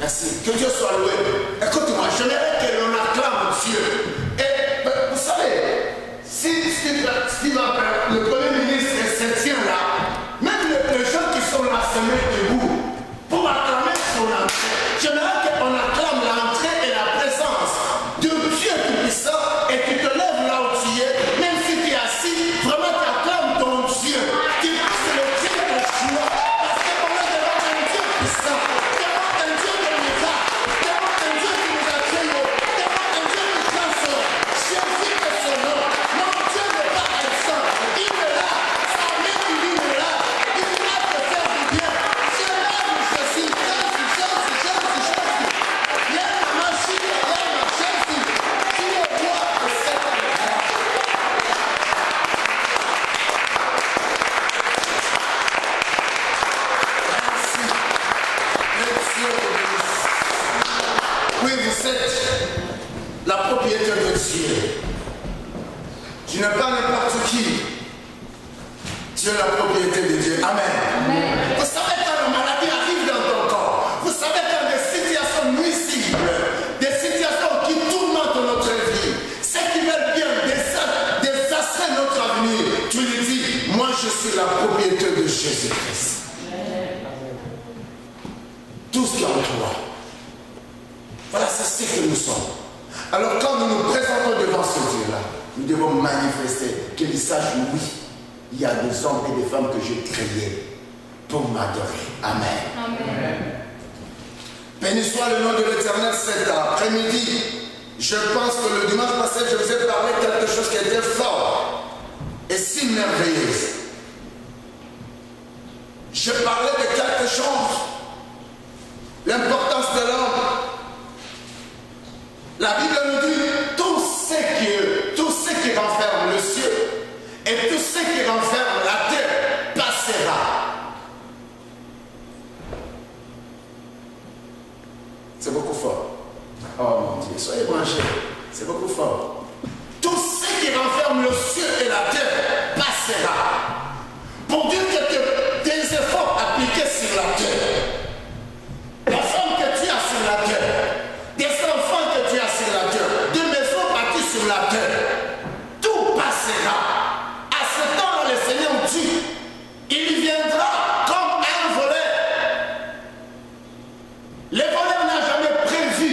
Merci. Que Dieu soit loué. Écoute-moi, j'aimerais que l'on acclame Dieu. Et vous savez, si le Premier ministre se tient là, même les gens qui sont là se mettent debout pour acclamer son entrée. J'aimerais qu'on acclame l'entrée et la présence de Dieu tout-puissant et tu te lèves là où tu es, même si tu es assis, vraiment tu acclames ton Dieu. Tu dis c'est le Dieu de joie, parce qu'on est devant un Dieu puissant, devant un Dieu de miracle, devant un Dieu qui nous a créés, devant un Dieu qui transforme. Jésus est son nom. Mon Dieu n'est pas absent. Il est là. Sa main divine est là. Il est là pour faire du bien. Dieu aime Jésus. Jésus. Il y a la machine, il y a la Jésus. Tu es roi de cette terre. Merci. Dieu vous bénisse. Oui, vous êtes la propriété de Dieu. Tu n'es pas n'importe qui. Tu es la propriété de Dieu. Amen. Vous savez quand la maladie arrive dans ton corps, vous savez quand des situations nuisibles, des situations qui tourmentent notre vie, ceux qui veulent bien désastrer notre avenir, tu lui dis, moi je suis la propriété de Jésus-Christ. Tout ce qui est en toi. Voilà, c'est ce que nous sommes. Alors quand nous nous présentons devant ce Dieu-là, nous devons manifester qu'il sache, oui, il y a des hommes et des femmes que j'ai créés pour m'adorer. Amen. Amen. Béni soit le nom de l'Éternel cet après-midi. Je pense que le dimanche passé, je vous ai parlé de quelque chose qui était fort et si merveilleuse. Je parlais de quelque chose, l'importance de l'homme. La Bible nous dit tout ce qui renferme le ciel et tout ce qui renferme la terre passera. C'est beaucoup fort. Oh mon Dieu, soyez branchés. C'est beaucoup fort. Tout ce qui renferme le ciel et la terre passera. Pour dire que tes efforts appliqués sur la terre, la femme que tu as sur la terre, des enfants que tu as sur la terre, des maisons bâties sur la terre, tout passera. À ce temps, le Seigneur dit, il viendra comme un voleur. Le voleur n'a jamais prévu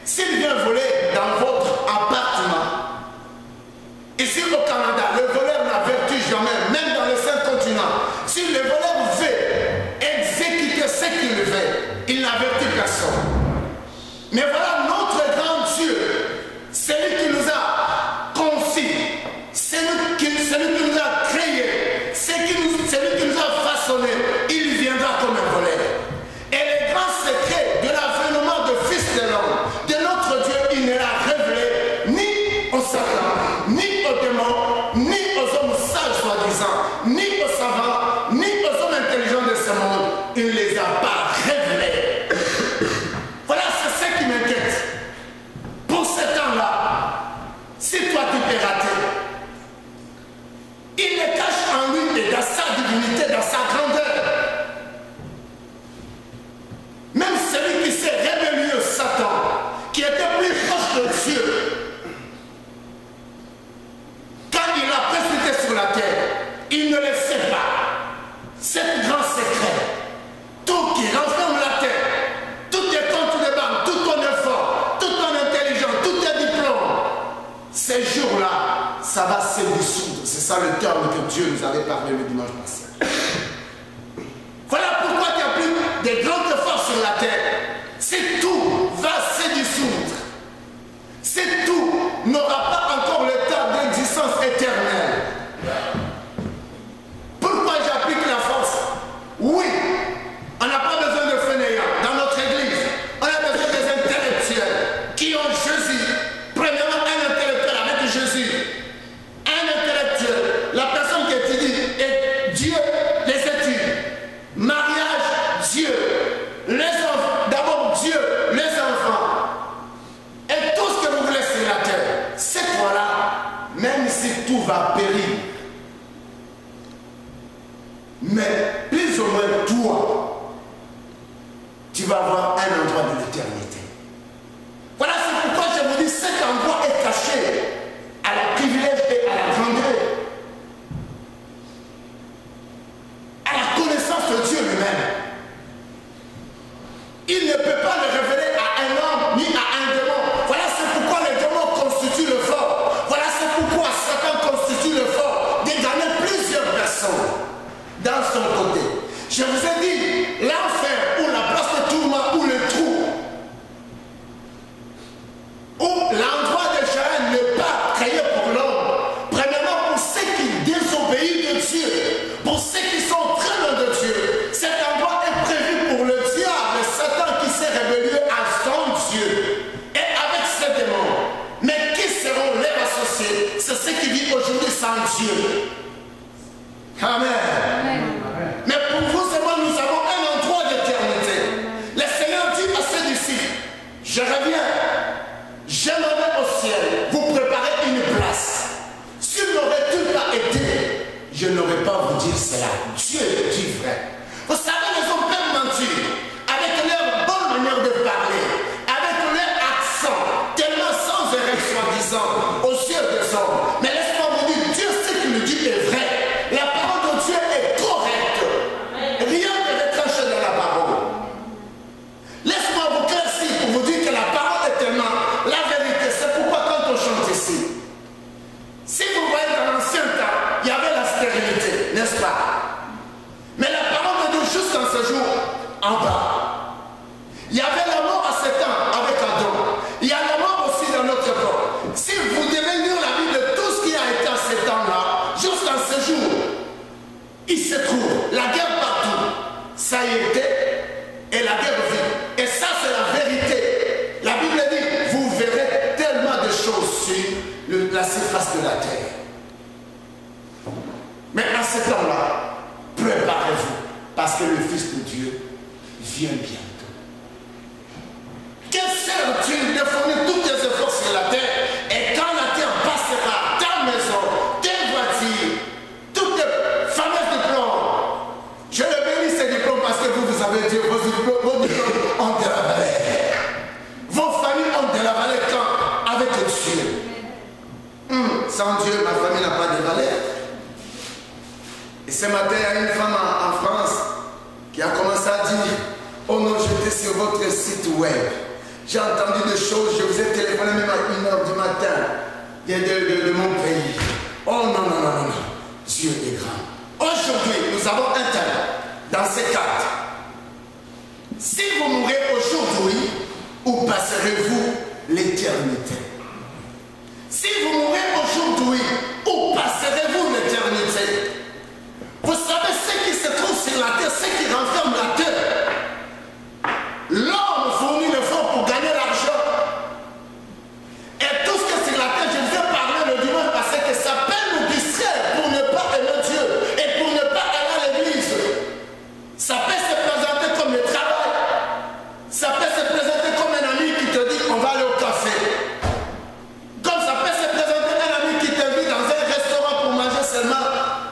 s'il vient voler dans votre appartement. Ici au Canada, le voleur n'avertit jamais, même dans les 5 continents. Si le voleur veut exécuter ce qu'il veut, il n'avertit personne. Mais voilà notre grand Dieu, celui qui nous a conçus, celui qui nous a créés, celui qui nous a façonnés, il viendra comme un voleur. Et les grands secrets de l'avènement de Fils de l'homme, de notre Dieu, il ne l'a révélé ni aux Satan, ni aux démons, ni aux hommes sages soi-disant, ni aux savants, ni aux hommes intelligents de ce monde. Il ne les a pas révélés. Voilà, c'est ce qui m'inquiète. Pour ce temps-là, si toi tu t'es raté, il le cache en lui et dans sa divinité, dans sa grandeur. Même celui qui s'est rébellieux, Satan, qui était plus proche de Dieu, quand il a précipité sur la terre, il ne le sait pas. C'est un grand secret. Tout qui renferme la terre, tout tes comptes de banque, tout ton effort, toute ton intelligence, tous tes diplômes, ces jours-là, ça va se dissoudre. C'est ça le terme que Dieu nous avait parlé le dimanche passé. Voilà pourquoi il n'y a plus de grandes forces sur la terre. Si tout va se dissoudre, si tout n'aura pas encore le temps d'existence éternelle, pourquoi j'applique la force? Oui, on n'a pas besoin de fainéants dans notre église. On a besoin des intellectuels qui ont Jésus. Premièrement, un intellectuel avec Jésus. Un intellectuel, la personne qui étudie, et Dieu, les études. Mariage, Dieu. Les enfants, d'abord Dieu, les enfants. Et tout ce que vous voulez sur la terre, c'est toi-là, même si tout va périr. Mais plus ou moins toi, tu vas avoir un endroit de cela. Dieu dit vrai. Vous savez, les hommes peuvent mentir avec leur bonne manière de parler, avec leur accent, tellement sans erreur soi-disant, aux yeux des hommes. Mais laisse-moi vous dire, Dieu sait qu'il nous dit est vrai. La parole de Dieu est correcte. Rien ne retranche dans la parole. Laisse-moi vous classer pour vous dire que la parole est tellement la vérité. C'est pourquoi quand on chante ici, si vous voyez dans l'ancien temps, il y avait la stérilité, n'est-ce pas? Mais la parole de Dieu jusqu'en ce jour, en bas. Il y avait la mort à 7 ans avec Adam. Il y a la mort aussi dans notre corps. Si vous devez lire la Bible de tout ce qui a été à 7 ans-là, jusqu'à ce jour, il se trouve la guerre partout. Ça y était, et la guerre vit. Et ça, c'est la vérité. La Bible dit, vous verrez tellement de choses sur la surface de la terre. Mais à ce temps-là, préparez-vous, parce que le Fils de Dieu vient bientôt. Que sert-il de fournir tous tes efforts sur la terre, et quand la terre passera, ta maison, tes voitures, toutes les fameuses diplômes, je le bénis ces diplômes parce que vous avez dit vos diplômes ont de la valeur. Vos familles ont de la valeur quand avec Dieu. Sans Dieu, ma famille n'a pas de valeur. Et ce matin, il y a une femme en France qui a commencé à dire, oh non, j'étais sur votre site web. J'ai entendu des choses, je vous ai téléphoné même à 1h du matin de mon pays. Oh non, non, non, non, non. Dieu est grand. Aujourd'hui, nous avons un thème dans ces cartes. Si vous mourrez aujourd'hui, où passerez-vous l'éternité? Si vous mourrez aujourd'hui, où passerez-vous l'éternité? Vous savez ce qui se trouve sur la terre, ce qui renferme la terre. L'homme fournit l'effort pour gagner l'argent. Et tout ce qui est sur la terre, je vous ai parlé le dimanche passé que ça peut nous distraire pour ne pas aimer Dieu et pour ne pas aller à l'église. Ça peut se présenter comme le travail. Ça peut se présenter comme un ami qui te dit on va aller au café. Comme ça peut se présenter un ami qui t'invite dans un restaurant pour manger seulement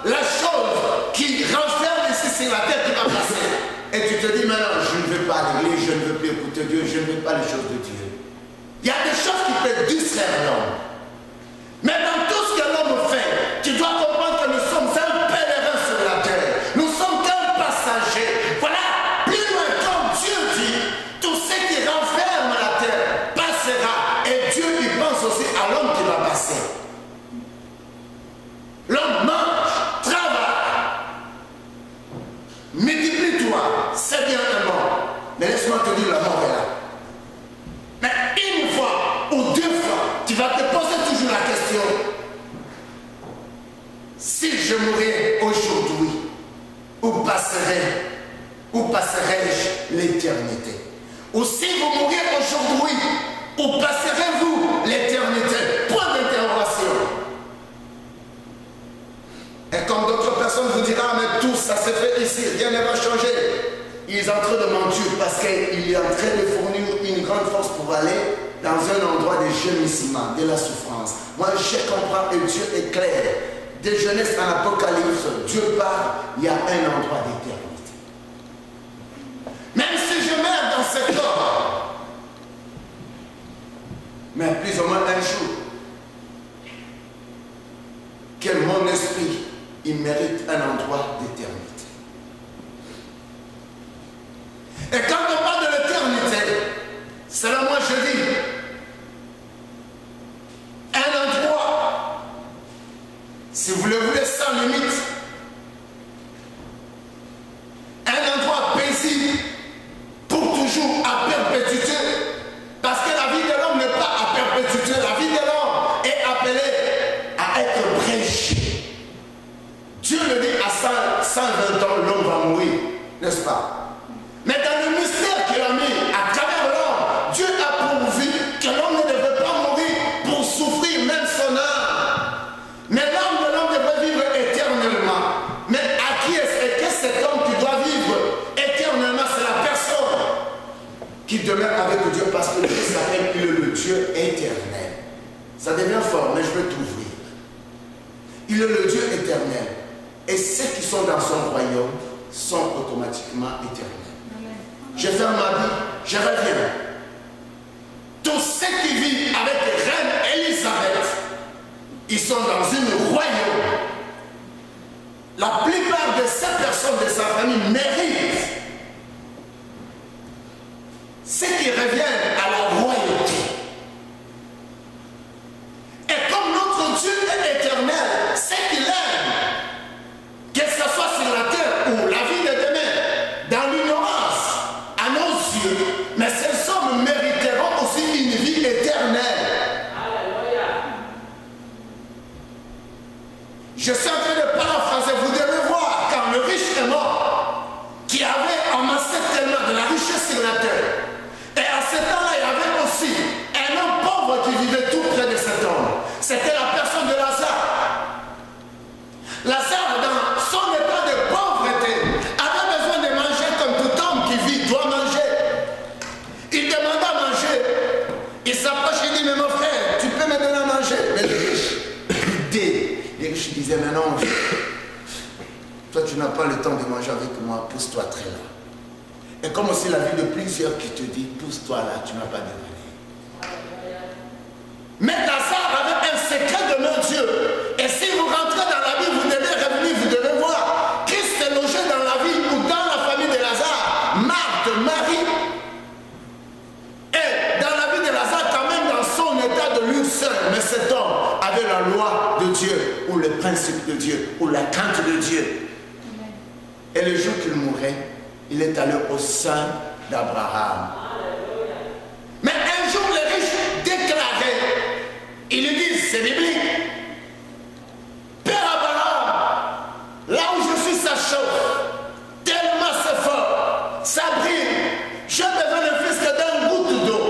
la chose qui renferme ici sur la terre qui va passer. Et tu te dis maintenant, je ne veux pas à l'église, je ne veux plus écouter Dieu, je ne veux pas les choses de Dieu. Il y a des choses qui peuvent distraire l'homme. Mais dans tout ce que l'homme fait, tu dois comprendre que nous sommes un pèlerin sur la terre. Nous sommes qu'un passager. Voilà, plus loin comme Dieu dit, tout ce qui renferme la terre passera. Et Dieu y pense aussi à l'homme qui va passer. L'homme mange, travaille, multiplie-toi, c'est bien un mort. Mais laisse-moi te dire, la mort est là. Mais une fois ou 2 fois, tu vas te poser toujours la question. Si je mourais aujourd'hui, où passerai-je l'éternité? Ou si vous mourriez aujourd'hui, où passerez-vous l'éternité? Point d'interrogation. Et comme d'autres personnes vous diront, mais tout ça s'est fait ici, rien ne va changer. Ils sont en train de mentir parce qu'il est en train de fournir une grande force pour aller dans un endroit de gémissement, de la souffrance. Moi, je comprends et Dieu est clair. De Genèse en Apocalypse, Dieu parle, il y a un endroit d'éternité. Même si je meurs dans ce corps, mais plus ou moins un jour, que mon esprit, il mérite un endroit d'éternité. Et quand on parle de l'éternité, c'est là moi je dis, un endroit, si vous le voulez sans limite, un endroit paisible pour toujours à perpétuité, parce que la vie de l'homme n'est pas à perpétuité, la vie de l'homme est appelée à être brèche. Dieu le dit à 120 ans, l'homme va mourir, n'est-ce pas? Mais dans le mystère qu'il a mis à travers l'homme, Dieu a pourvu que l'homme ne devait pas mourir pour souffrir même son âme. Mais l'âme de l'homme devait vivre éternellement. Mais à qui est-ce que cet homme qui doit vivre éternellement? C'est la personne qui demeure avec Dieu parce que Dieu s'appelle le Dieu éternel. Ça devient fort, mais je veux t'ouvrir. Il est le Dieu éternel. Et ceux qui sont dans son royaume sont automatiquement éternels. Je ferme ma vie, je reviens. Tous ceux qui vivent avec reine Élisabeth, ils sont dans une royaume. La plupart de ces personnes de sa famille méritent ceux qui reviennent à la royauté. Et comme notre Dieu est éternel, c'est qu'il aime, que ce soit sur la terre ou la vie de demain, dans l'ignorance, à nos yeux, mais ces hommes mériteront aussi une vie éternelle. Je suis en train de paraphraser, vous devez voir, car le riche est mort, qui avait amassé tellement de la richesse sur la terre. Et à ce temps-là, il y avait aussi un homme pauvre qui vivait tout près de cet homme. C'était la personne de Lazare. Lazare, dans son état de pauvreté, avait besoin de manger comme tout homme qui vit doit manger. Il demanda à manger. Il s'approche et dit, mais mon frère, tu peux me donner à manger? Mais les riches disaient, mais non, toi tu n'as pas le temps de manger avec moi, pousse-toi très là. Et comme aussi la vie de plusieurs qui te dit, pousse-toi là, tu n'as pas de valeur. Mais Lazare avait un secret de mon Dieu. Et si vous rentrez dans la vie, vous devez revenir, vous devez voir. Christ est logé dans la vie ou dans la famille de Lazare. Marthe, Marie. Et dans la vie de Lazare, quand même dans son état de lui seul. Mais cet homme avait la loi de Dieu, ou le principe de Dieu, ou la crainte de Dieu. Et le jour qu'il mourait, il est allé au sein d'Abraham. Mais un jour, les riches déclaraient, ils lui disent, c'est biblique, Père Abraham, là où je suis, ça chauffe, tellement c'est fort, ça brille, je besoin de plus que d'un goutte d'eau.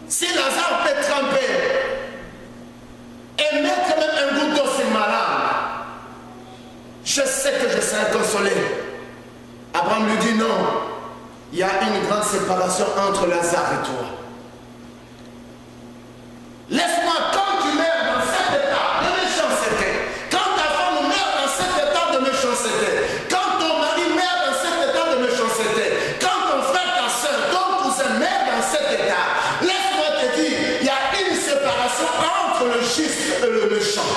Si Lazare peut tremper et mettre même un goutte d'eau sur ma langue, je sais que je serai consolé. Abraham lui dit non, il y a une grande séparation entre Lazare et toi. Laisse-moi, quand tu meurs dans cet état de méchanceté, quand ta femme meurt dans cet état de méchanceté, quand ton mari meurt dans cet état de méchanceté, quand ton frère, ta soeur, ton cousin meurt dans cet état, laisse-moi te dire, il y a une séparation entre le juste et le méchant.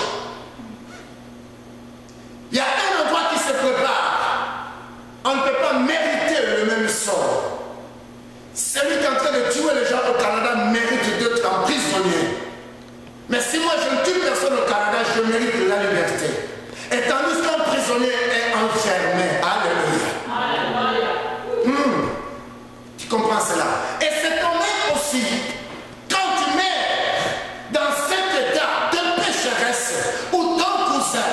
Il y a un endroit qui se prépare. On ne peut pas mériter le même sort. Celui qui est en train de tuer les gens au Canada mérite d'être emprisonné. Mais si moi je ne tue personne au Canada, je mérite la liberté. Et tandis qu'un prisonnier est enfermé. Alléluia. Tu comprends cela? Et c'est toi-même aussi, quand tu mets dans cet état de pécheresse, ou ton cousin,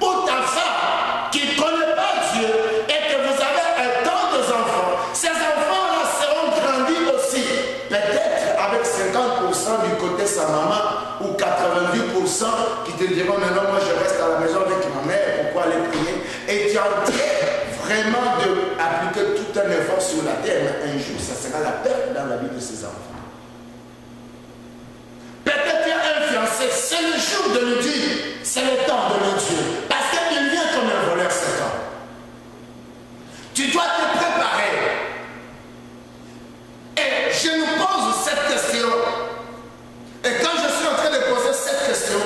ou ta femme, qui ne connaît pas Dieu, et que vous avez un temps de enfants, ces enfants-là seront grandis aussi, peut-être avec 50% du côté de sa maman, ou 90% qui te diront maintenant moi je reste à la maison avec ma mère, pourquoi aller prier? Et tu es en train vraiment d'appliquer tout un effort sur la terre, mais un jour ça sera la perte dans la vie de ses enfants. Peut-être tu as un fiancé, c'est le jour de lui dire, c'est le temps de mon Dieu, parce qu'il vient comme un voleur cet homme. Tu dois te préparer. Et je nous pose cette question. Et quand je suis en train de poser cette question,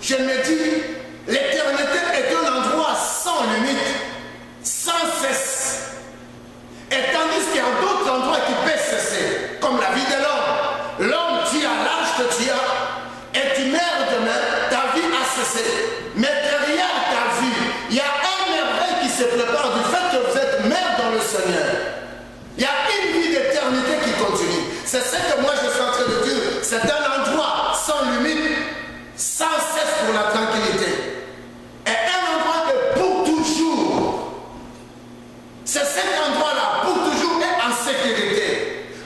je me dis, l'éternité est un endroit sans limite, sans cesse. Et tandis qu'il y a d'autres endroits qui peuvent cesser, comme la vie de l'homme. L'homme, tu as l'âge que tu as, et tu meurs demain, ta vie a cessé. Mais derrière ta vie, il y a un merveille qui se prépare du fait que vous êtes mère dans le Seigneur. Il y a une vie d'éternité qui continue. C'est ce que moi je suis en train de dire. C'est un endroit sans limite, sans cesse pour la tranquillité. Et un endroit de pour toujours. C'est cet endroit-là, pour toujours et en sécurité.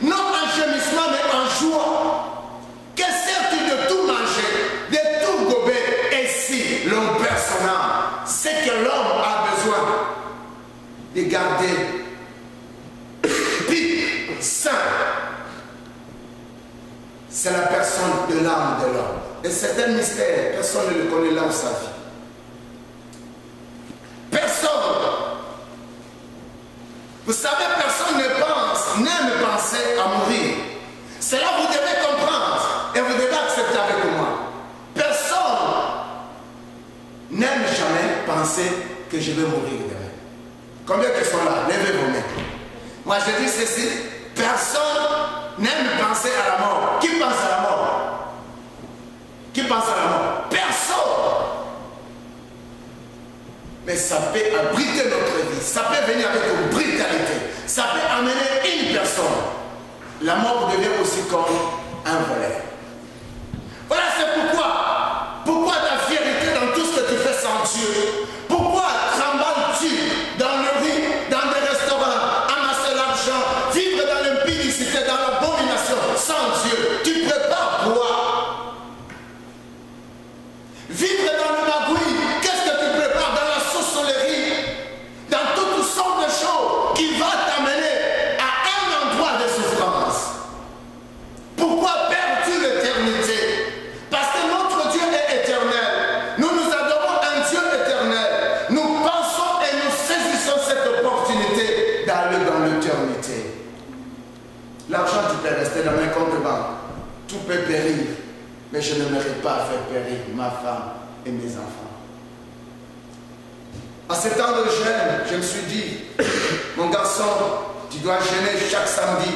Non en gémissement, mais en joie. Que sert-il de tout manger, de tout gober? Et si l'homme personnel, c'est que l'homme a besoin de garder saint, c'est la personne de l'âme de l'homme. Et c'est un mystère, personne ne le connaît là où sa vie. Vous savez, personne n'aime penser à mourir. C'est là que vous devez comprendre et vous devez accepter avec moi. Personne n'aime jamais penser que je vais mourir demain. Combien qui sont là? Levez vos mains. Moi je dis ceci, personne n'aime penser à la mort. Qui pense à la mort? Qui pense à la mort? Personne. Mais ça peut abriter notre vie, ça peut venir avec une brutalité, ça peut amener une personne. La mort devient aussi comme un voleur. Voilà, c'est pourquoi ta fierté dans tout ce que tu fais sans Dieu. Pourquoi trembles-tu dans le riz, dans des restaurants, amasser l'argent, vivre dans l'impudicité, dans l'abomination, sans Dieu? Tu prépares quoi? Vivre dans le magouille, qu'est-ce que tu prépares dans la sorcellerie, dans toutes sortes de choses qui vont t'amener à un endroit de souffrance? Pourquoi perds-tu l'éternité? Parce que notre Dieu est éternel. Nous adorons un Dieu éternel. Nous pensons et nous saisissons cette opportunité d'aller dans l'éternité. L'argent, tu peux rester dans mes comptes de banque. Tout peut périr. Mais je ne mérite pas à faire périr ma femme et mes enfants. À ce temps de jeûne, je me suis dit, mon garçon, tu dois jeûner chaque samedi.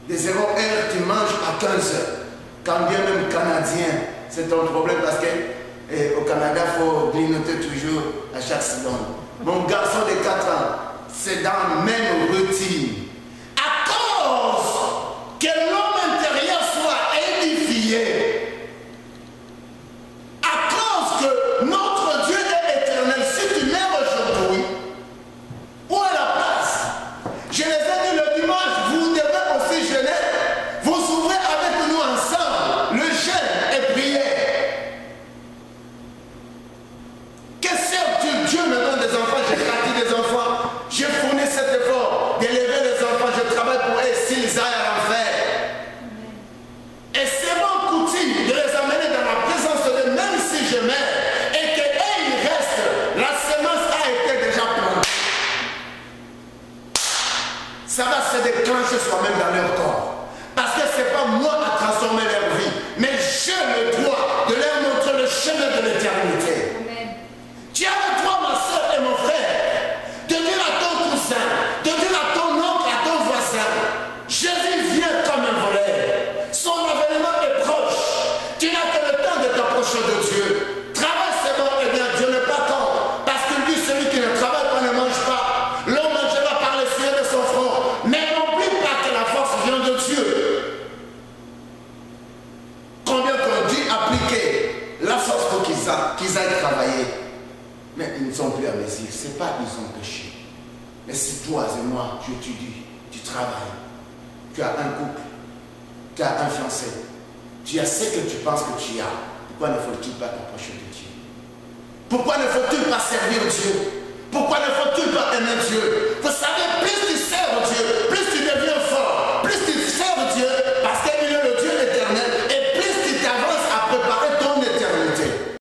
De 0 heure, tu manges à 15 heures. Quand bien même canadien, c'est un problème parce qu'au Canada, il faut grignoter toujours à chaque seconde. Mon garçon de 4 ans, c'est dans la même routine. À cause que l'homme intérieur soit édifié, à cause que notre Dieu est éternel, si tu meurs aujourd'hui, où est la place? Je les ai dit le dimanche, vous devez aussi jeûner. Vous ouvrez avec nous ensemble le jeûne et prier. Que sert-tu? Dieu me donne des enfants, j'ai grandi des enfants, j'ai fourni cet effort d'élever les enfants, je travaille pour eux s'ils aillent à l'enfer. Et c'est mon coutume de les amener dans la présence de Dieu, même si je meurs, et que ils restent, la semence a été déjà plantée. Ça va se déclencher soi-même dans leur corps. Parce que ce n'est pas moi à transformer leur vie, mais j'ai le droit de leur montrer le chemin de l'éternité. Tu as le droit, ma soeur et mon frère, de dire à ton cousin, de dire à ton oncle, à ton voisin, Jésus vient comme un voleur. Son avènement est proche. Tu n'as que le temps de t'approcher de Dieu. Travaille seulement, et bien Dieu n'est pas contre. Parce qu'il dit celui qui ne travaille pas ne mange pas. L'homme mangera par le ciel de son front. Mais n'oublie pas que la force vient de Dieu. Combien qu'on dit appliquer la force pour qu'ils aillent travailler. Mais ils ne sont plus à mesure. Ce n'est pas qu'ils ont péché. Mais si toi et moi, tu étudies, tu travailles, tu as un couple, tu as un fiancé, tu as ce que tu penses que tu as, pourquoi ne faut-il pas t'approcher de Dieu? Pourquoi ne faut-il pas servir Dieu? Pourquoi ne faut-il pas